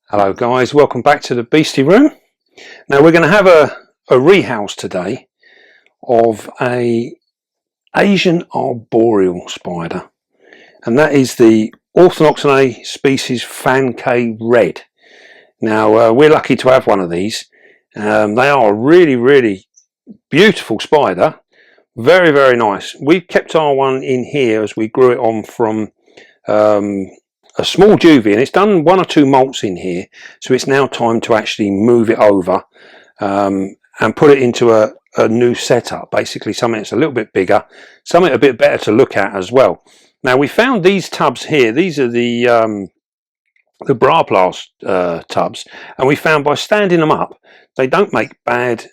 Hello guys, welcome back to the Beastie Room. Now we're going to have a rehouse today of a Asian arboreal spider, and that is the Ornithoctoninae species Phan Cay Red. Now we're lucky to have one of these. They are a really beautiful spider, very nice. We kept our one in here as we grew it on from a small juvie, and it's done 1 or 2 molts in here, so it's now time to actually move it over and put it into a new setup, basically something that's a little bit bigger, something a bit better to look at as well. Now we found these tubs here. These are the Braplast tubs, and we found by standing them up they don't make bad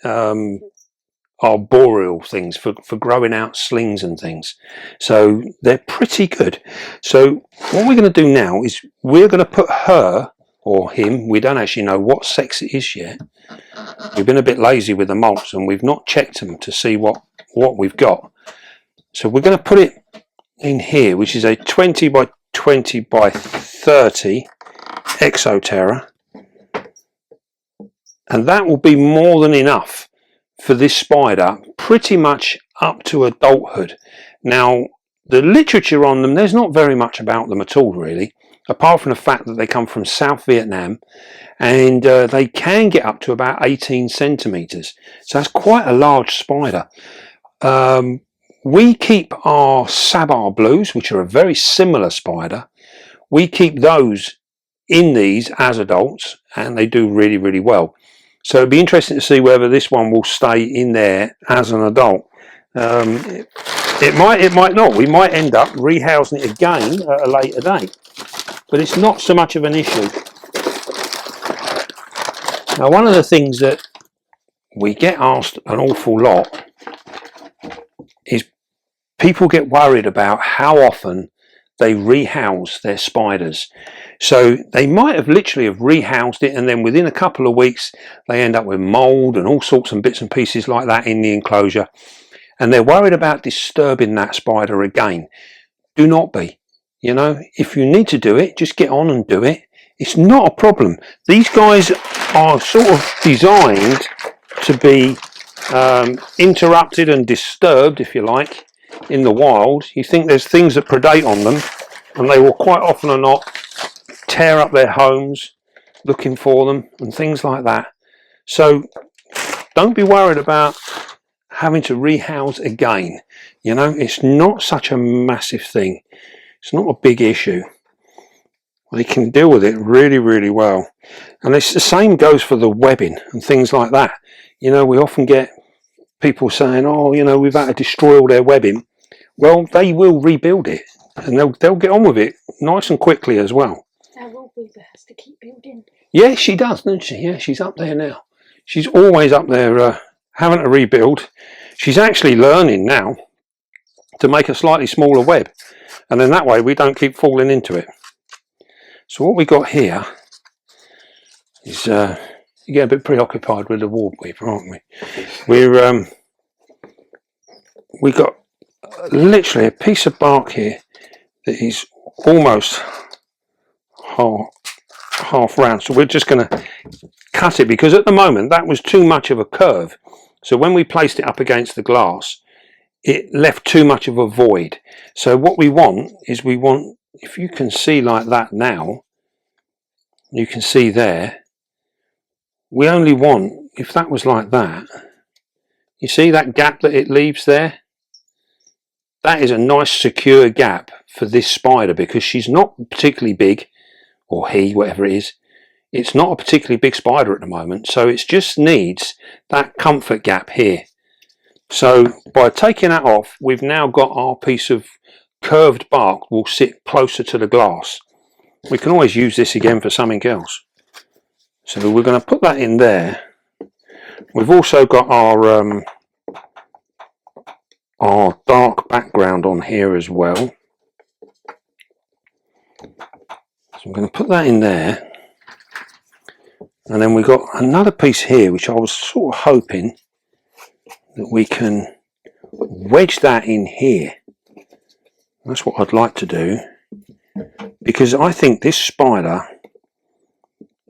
arboreal things for growing out slings and things, so they're pretty good. So what we're going to do now is we're going to put her or him, we don't actually know what sex it is yet. We've been a bit lazy with the molts and we've not checked them to see what we've got. So we're going to put it in here, which is a 20 by 20 by 30 Exoterra, and that will be more than enough for this spider pretty much up to adulthood. Now the literature on them, there's not very much about them at all really, apart from the fact that they come from South Vietnam, and they can get up to about 18 centimeters, so that's quite a large spider. We keep our Sabar blues, which are a very similar spider. We keep those in these as adults and they do really well. So it'd be interesting to see whether this one will stay in there as an adult. It might not. We might end up rehousing it again at a later date, but it's not so much of an issue. Now one of the things that we get asked an awful lot is people get worried about how often they rehouse their spiders. So they might have literally rehoused it, and then within a couple of weeks they end up with mold and all sorts of bits and pieces like that in the enclosure, and they're worried about disturbing that spider again. Do not be. You know, if you need to do it, just get on and do it. It's not a problem. These guys are sort of designed to be interrupted and disturbed, if you like, in the wild. You think there's things that predate on them, and they will quite often or not tear up their homes looking for them and things like that. So don't be worried about having to rehouse again. You know, it's not such a massive thing. It's not a big issue. They can deal with it really well, and it's the same goes for the webbing and things like that. You know, we often get people saying, oh, you know, we've had to destroy all their webbing. Well, they will rebuild it, and they'll get on with it nice and quickly as well. Our World Weaver has to keep building. Yeah, she does, doesn't she? Yeah, she's up there now. She's always up there having to rebuild. She's actually learning now to make a slightly smaller web, and then that way we don't keep falling into it. So what we got here is you get a bit preoccupied with the World Weaver, aren't we? We got literally a piece of bark here that is almost half round, so we're just going to cut it, because at the moment that was too much of a curve. So when we placed it up against the glass, it left too much of a void. So what we want is, if you can see like that now, you can see there, we only want, if that was like that, you see that gap that it leaves there? That is a nice secure gap for this spider, because she's not particularly big, or he, whatever it is. It's not a particularly big spider at the moment, so it just needs that comfort gap here. So by taking that off, we've now got our piece of curved bark will sit closer to the glass. We can always use this again for something else. So we're going to put that in there. We've also got our dark background on here as well. So I'm going to put that in there. And then we've got another piece here, which I was sort of hoping that we can wedge that in here. That's what I'd like to do, because I think this spider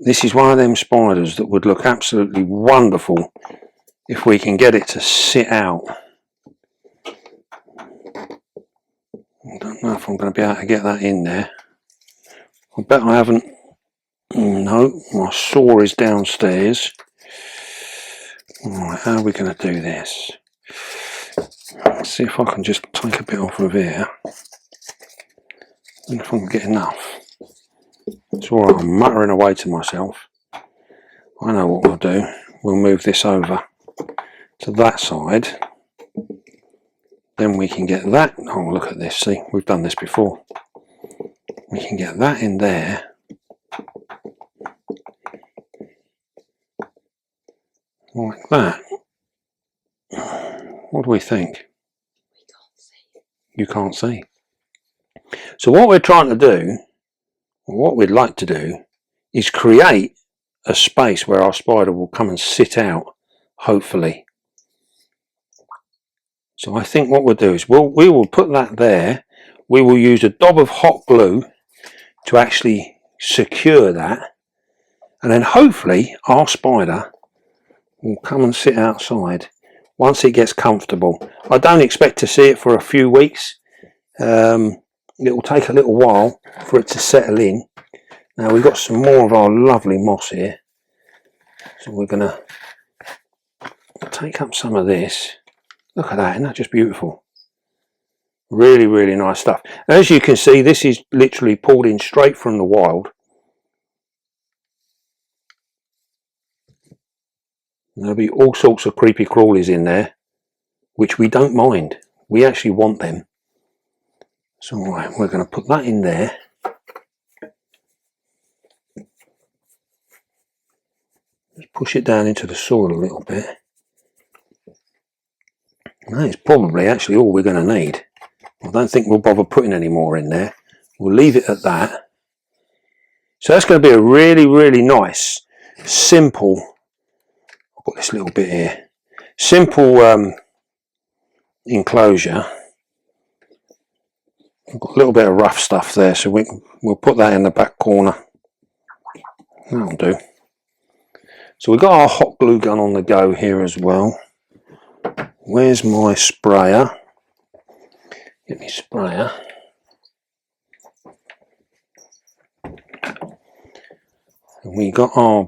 this is one of them spiders that would look absolutely wonderful if we can get it to sit out. I don't know if I'm going to be able to get that in there. I bet I haven't. No, my saw is downstairs. Right, how are we going to do this? Let's see if I can just take a bit off of here. And if I can get enough. It's alright, I'm muttering away to myself. I know what we'll do. We'll move this over to that side. Then we can get that. Oh, look at this. See, we've done this before. We can get that in there. Like that. What do we think? We can't see. You can't see. So what we're trying to do, or what we'd like to do, is create a space where our spider will come and sit out, hopefully. So I think what we'll do is we will put that there. We will use a dab of hot glue to actually secure that, and then hopefully our spider will come and sit outside once it gets comfortable. I don't expect to see it for a few weeks. It will take a little while for it to settle in. Now we've got some more of our lovely moss here, so we're going to take up some of this. Look at that, isn't that just beautiful? Really, really nice stuff. As you can see, this is literally pulled in straight from the wild. There'll be all sorts of creepy crawlies in there, which we don't mind. We actually want them. So right, we're going to put that in there. Just push it down into the soil a little bit. That is probably actually all we're going to need. I don't think we'll bother putting any more in there. We'll leave it at that. So that's going to be a really, really nice, simple, I've got this little bit here, simple enclosure. I've got a little bit of rough stuff there, so we'll put that in the back corner. That'll do. So we've got our hot glue gun on the go here as well. Where's my sprayer? Get me sprayer. And we got our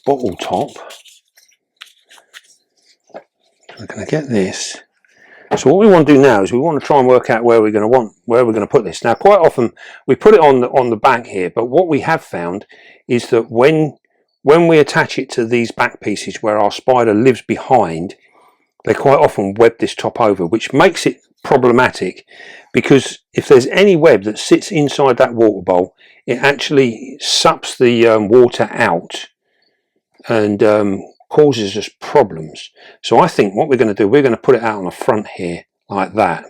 bottle top. So we're going to get this. So what we want to do now is we want to try and work out where we're going to put this. Now, quite often we put it on the back here, but what we have found is that when we attach it to these back pieces where our spider lives behind, they quite often web this top over, which makes it problematic, because if there's any web that sits inside that water bowl, it actually sups the water out and causes us problems. So I think what we're going to do, we're going to put it out on the front here like that.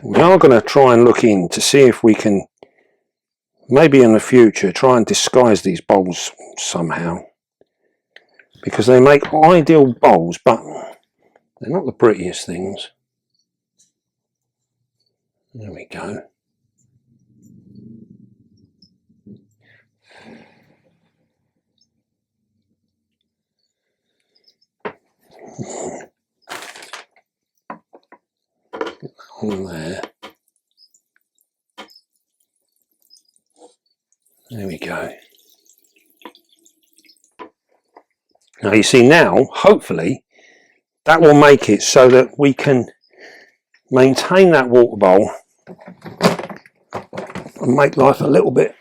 We are going to try and look in to see if we can maybe in the future try and disguise these bowls somehow, because they make ideal bowls, but they're not the prettiest things. There we go. Get that on there. There we go. Now you see, now hopefully that will make it so that we can maintain that water bowl and make life a little bit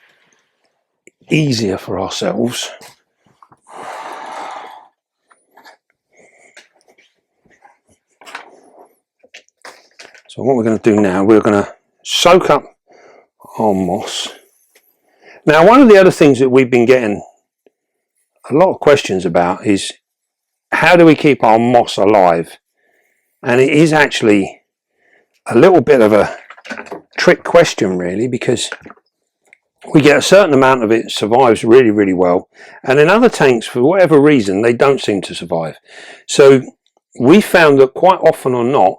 easier for ourselves. So what we're going to do now, we're going to soak up our moss. Now, one of the other things that we've been getting a lot of questions about is how do we keep our moss alive? And it is actually a little bit of a trick question, really, because we get a certain amount of it survives really, really well, and in other tanks, for whatever reason, they don't seem to survive. So we found that quite often or not,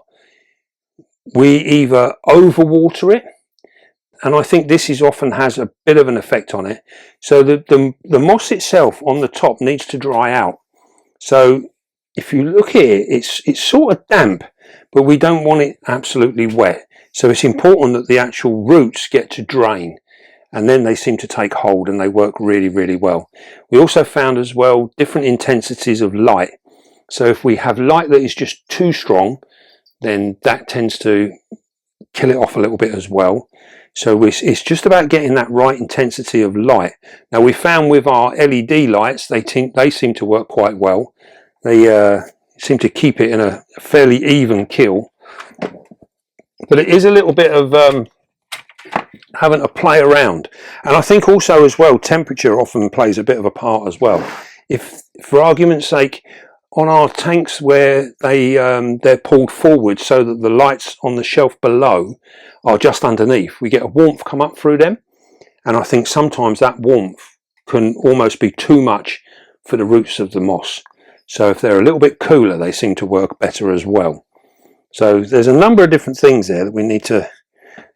we either overwater it, and I think this is often has a bit of an effect on it. So the moss itself on the top needs to dry out. So if you look here, it's sort of damp, but we don't want it absolutely wet. So it's important that the actual roots get to drain, and then they seem to take hold and they work really, really well. We also found as well different intensities of light. So if we have light that is just too strong, then that tends to kill it off a little bit as well. So it's just about getting that right intensity of light. Now we found with our LED lights, they seem to work quite well. They seem to keep it in a fairly even kill. But it is a little bit of having to play around. And I think also as well, temperature often plays a bit of a part as well. If, for argument's sake, on our tanks where they're pulled forward so that the lights on the shelf below are just underneath, we get a warmth come up through them, and I think sometimes that warmth can almost be too much for the roots of the moss. So if they're a little bit cooler, they seem to work better as well. So there's a number of different things there that we need to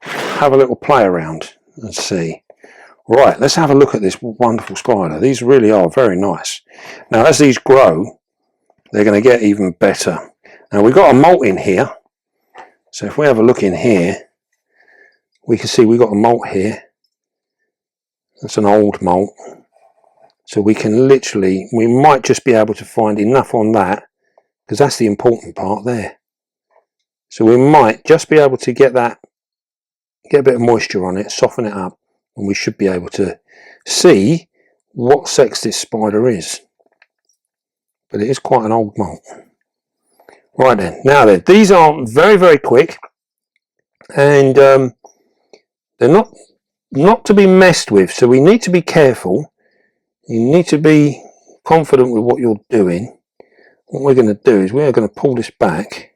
have a little play around and see. Right, let's have a look at this wonderful spider. These really are very nice. Now as these grow, they're going to get even better. Now we've got a molt in here, so if we have a look in here, we can see we've got a molt here. That's an old molt, so we can literally, we might just be able to find enough on that, because that's the important part there. So we might just be able to get that, get a bit of moisture on it, soften it up, and we should be able to see what sex this spider is. But it is quite an old molt. Right then, now then, these are very, very quick, and they're not to be messed with, so we need to be careful. You need to be confident with what you're doing. What we're going to do is we're going to pull this back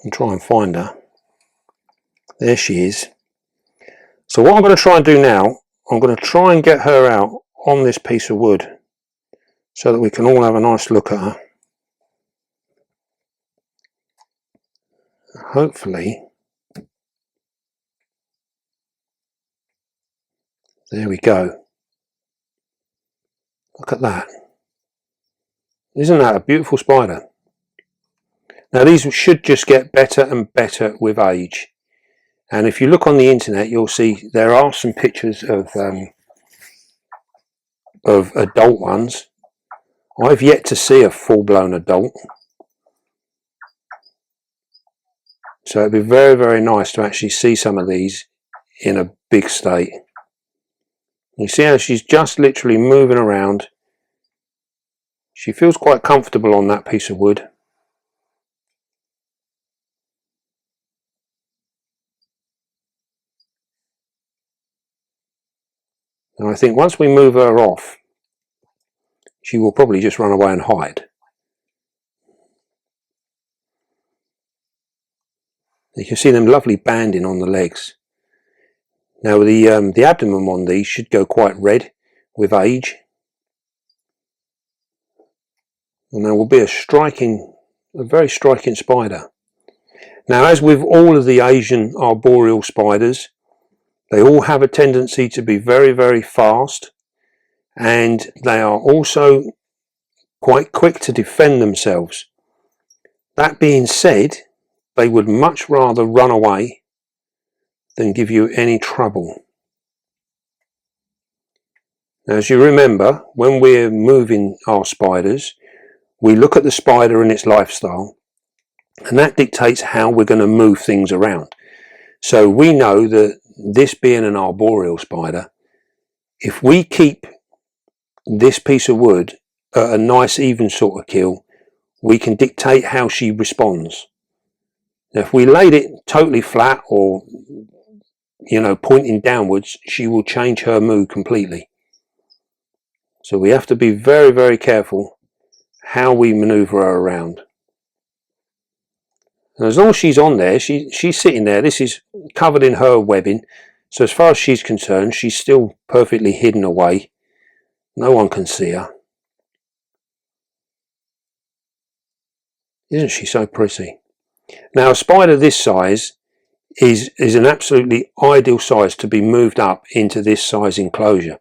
and try and find her. There she is. So what I'm going to try and do now, I'm going to try and get her out on this piece of wood so that we can all have a nice look at her. Hopefully, there we go. Look at that. Isn't that a beautiful spider? Now these should just get better and better with age. And if you look on the internet, you'll see there are some pictures of adult ones. I've yet to see a full-blown adult. So it'd be very, very nice to actually see some of these in a big state. You see how she's just literally moving around. She feels quite comfortable on that piece of wood. And I think once we move her off, she will probably just run away and hide. You can see them lovely banding on the legs. Now the abdomen on these should go quite red with age. And there will be a very striking spider. Now as with all of the Asian arboreal spiders, they all have a tendency to be very, very fast, and they are also quite quick to defend themselves. That being said, they would much rather run away than give you any trouble. Now, as you remember, when we're moving our spiders, we look at the spider and its lifestyle, and that dictates how we're going to move things around. So we know that this being an arboreal spider, if we keep this piece of wood at a nice even sort of kill, we can dictate how she responds. Now, if we laid it totally flat or, you know, pointing downwards, she will change her mood completely. So we have to be very, very careful how we maneuver her around. And as long as she's on there, she's sitting there. This is covered in her webbing. So as far as she's concerned, she's still perfectly hidden away. No one can see her. Isn't she so pretty? Now a spider this size is an absolutely ideal size to be moved up into this size enclosure,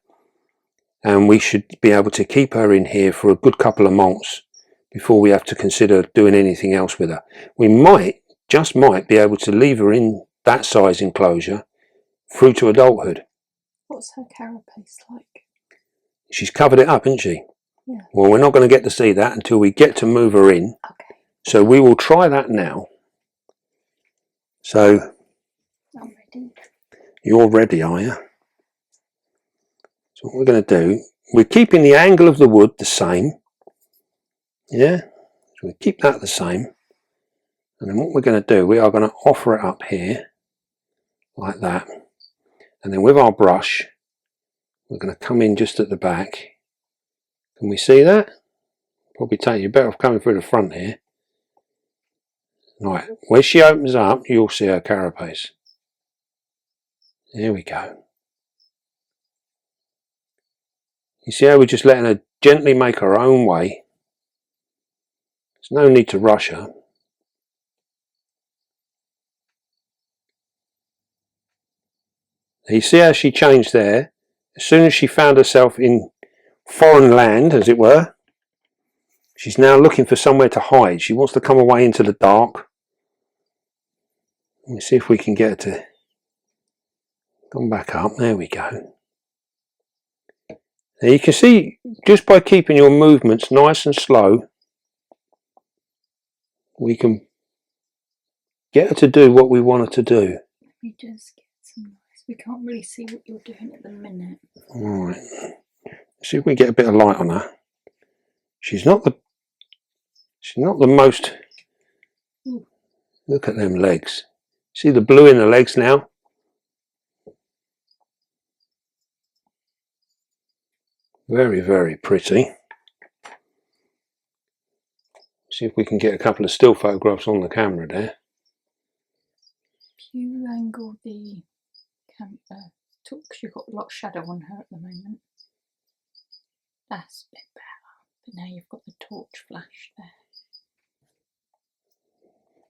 and we should be able to keep her in here for a good couple of months before we have to consider doing anything else with her. We might, just might, be able to leave her in that size enclosure through to adulthood. What's her carapace like? She's covered it up, isn't she? Yeah. Well, we're not going to get to see that until we get to move her in. Okay. So we will try that now. So I'm ready. you're ready, are you? So what we're going to do, we're keeping the angle of the wood the same. Yeah, so we keep that the same. And then what we're going to do, we are going to offer it up here like that. And then with our brush, we're going to come in just at the back. Can we see that? Probably take you better off coming through the front here. Right, where she opens up, you'll see her carapace. There we go. You see how we're just letting her gently make her own way. There's no need to rush her. You see how she changed there? As soon as she found herself in foreign land, as it were, she's now looking for somewhere to hide. She wants to come away into the dark. Let me see if we can get her to come back up. There we go. Now you can see, just by keeping your movements nice and slow, we can get her to do what we want her to do. We just get some nice. We can't really see what you're doing at the minute. Alright. See if we get a bit of light on her. She's not the most. Ooh. Look at them legs. See the blue in the legs now? Very, very pretty. See if we can get a couple of still photographs on the camera there. If you angle the camera, because you've got a lot of shadow on her at the moment. That's a bit better. But now you've got the torch flash there.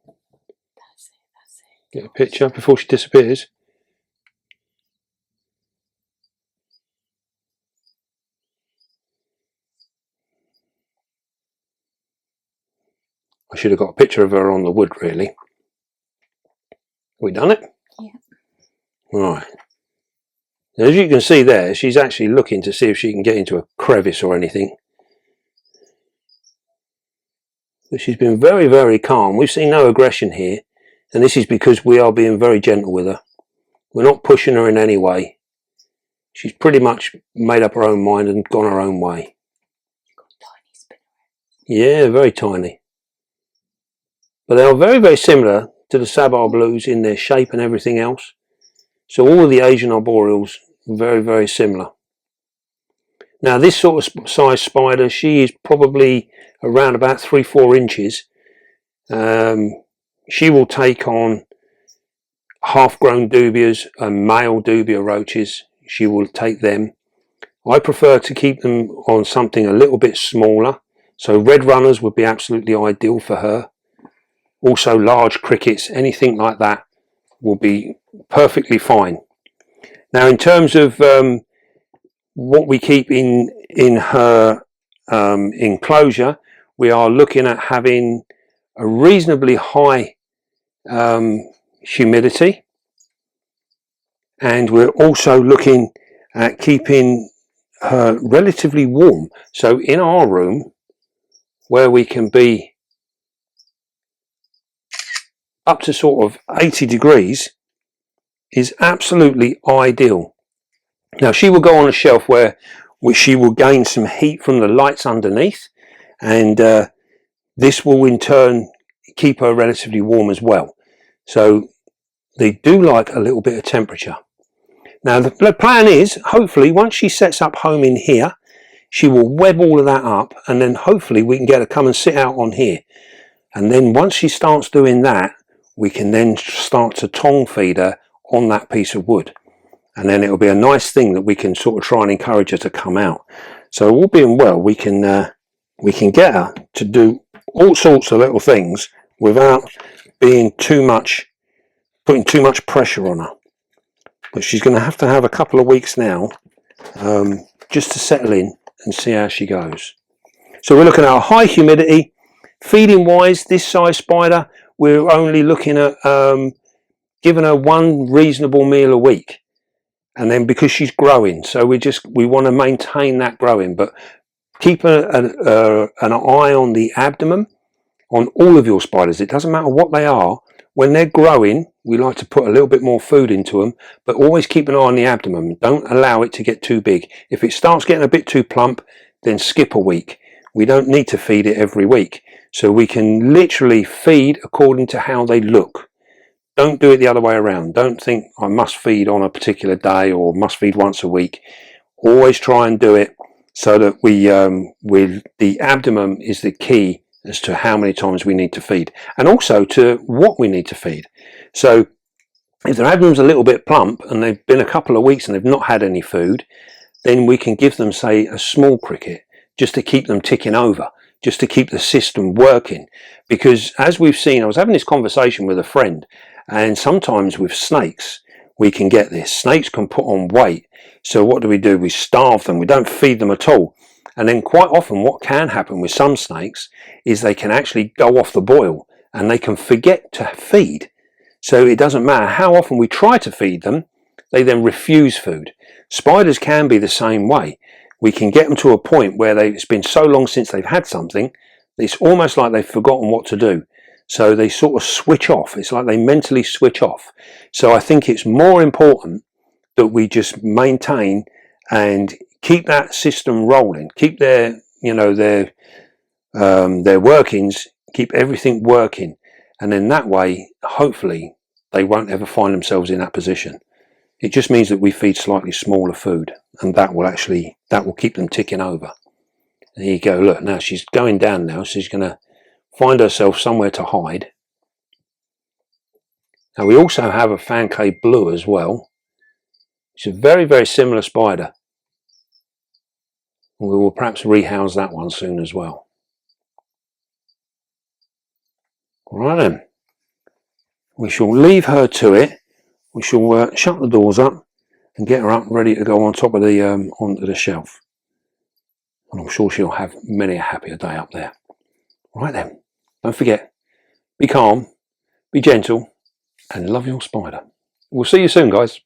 That's it, that's it. Get a picture before she disappears. I should have got a picture of her on the wood, really. We done it? Yeah. Right. As you can see there, she's actually looking to see if she can get into a crevice or anything. But she's been very, very calm. We've seen no aggression here. And this is because we are being very gentle with her. We're not pushing her in any way. She's pretty much made up her own mind and gone her own way. You've got a tiny spinner. Yeah, very tiny. But they are very, very similar to the Sabar blues in their shape and everything else. So all of the Asian arboreals are very, very similar. Now this sort of size spider, she is probably around about 3-4 inches. She will take on half-grown dubias and male dubia roaches. She will take them. I prefer to keep them on something a little bit smaller. So red runners would be absolutely ideal for her. Also large crickets, anything like that will be perfectly fine. Now in terms of what we keep in her enclosure, we are looking at having a reasonably high humidity, and we're also looking at keeping her relatively warm. So in our room, where we can be up to sort of 80 degrees, is absolutely ideal. Now she will go on a shelf where she will gain some heat from the lights underneath, and this will in turn keep her relatively warm as well. So they do like a little bit of temperature. Now the plan is, hopefully once she sets up home in here, she will web all of that up, and then hopefully we can get her to come and sit out on here. And then once she starts doing that, we can then start to tongue feed her on that piece of wood. And then it'll be a nice thing that we can sort of try and encourage her to come out. So all being well, we can get her to do all sorts of little things without being too much putting too much pressure on her. But she's going to have a couple of weeks now just to settle in and see how she goes. So we're looking at a high humidity. Feeding wise, this size spider, we're only looking at giving her one reasonable meal a week. And then because she's growing, so we want to maintain that growing, but keep an eye on the abdomen on all of your spiders. It doesn't matter what they are. When they're growing, we like to put a little bit more food into them, but always keep an eye on the abdomen. Don't allow it to get too big. If it starts getting a bit too plump, then skip a week. We don't need to feed it every week. So we can literally feed according to how they look. Don't do it the other way around. Don't think I must feed on a particular day or must feed once a week. Always try and do it so that the abdomen is the key as to how many times we need to feed, and also to what we need to feed. So if their abdomen's a little bit plump and they've been a couple of weeks and they've not had any food, then we can give them, say, a small cricket just to keep them ticking over, just to keep the system working. Because as we've seen, I was having this conversation with a friend, and sometimes with snakes we can get this. Snakes can put on weight, so what do? We starve them, we don't feed them at all. And then quite often what can happen with some snakes is they can actually go off the boil and they can forget to feed. So it doesn't matter how often we try to feed them, they then refuse food. Spiders can be the same way. We can get them to a point where it's been so long since they've had something, it's almost like they've forgotten what to do. So they sort of switch off. It's like they mentally switch off. So I think it's more important that we just maintain and keep that system rolling, keep their workings, keep everything working, and then that way hopefully they won't ever find themselves in that position. It just means that we feed slightly smaller food, and that will keep them ticking over. There you go. Look, now she's going down now. She's going to find herself somewhere to hide. Now we also have a Phan Cay blue as well. It's a very, very similar spider. We will perhaps rehouse that one soon as well. Right then, we shall leave her to it. We shall shut the doors up and get her up ready to go on top of the onto the shelf. And I'm sure she'll have many a happier day up there. Right then, don't forget, be calm, be gentle, and love your spider. We'll see you soon, guys.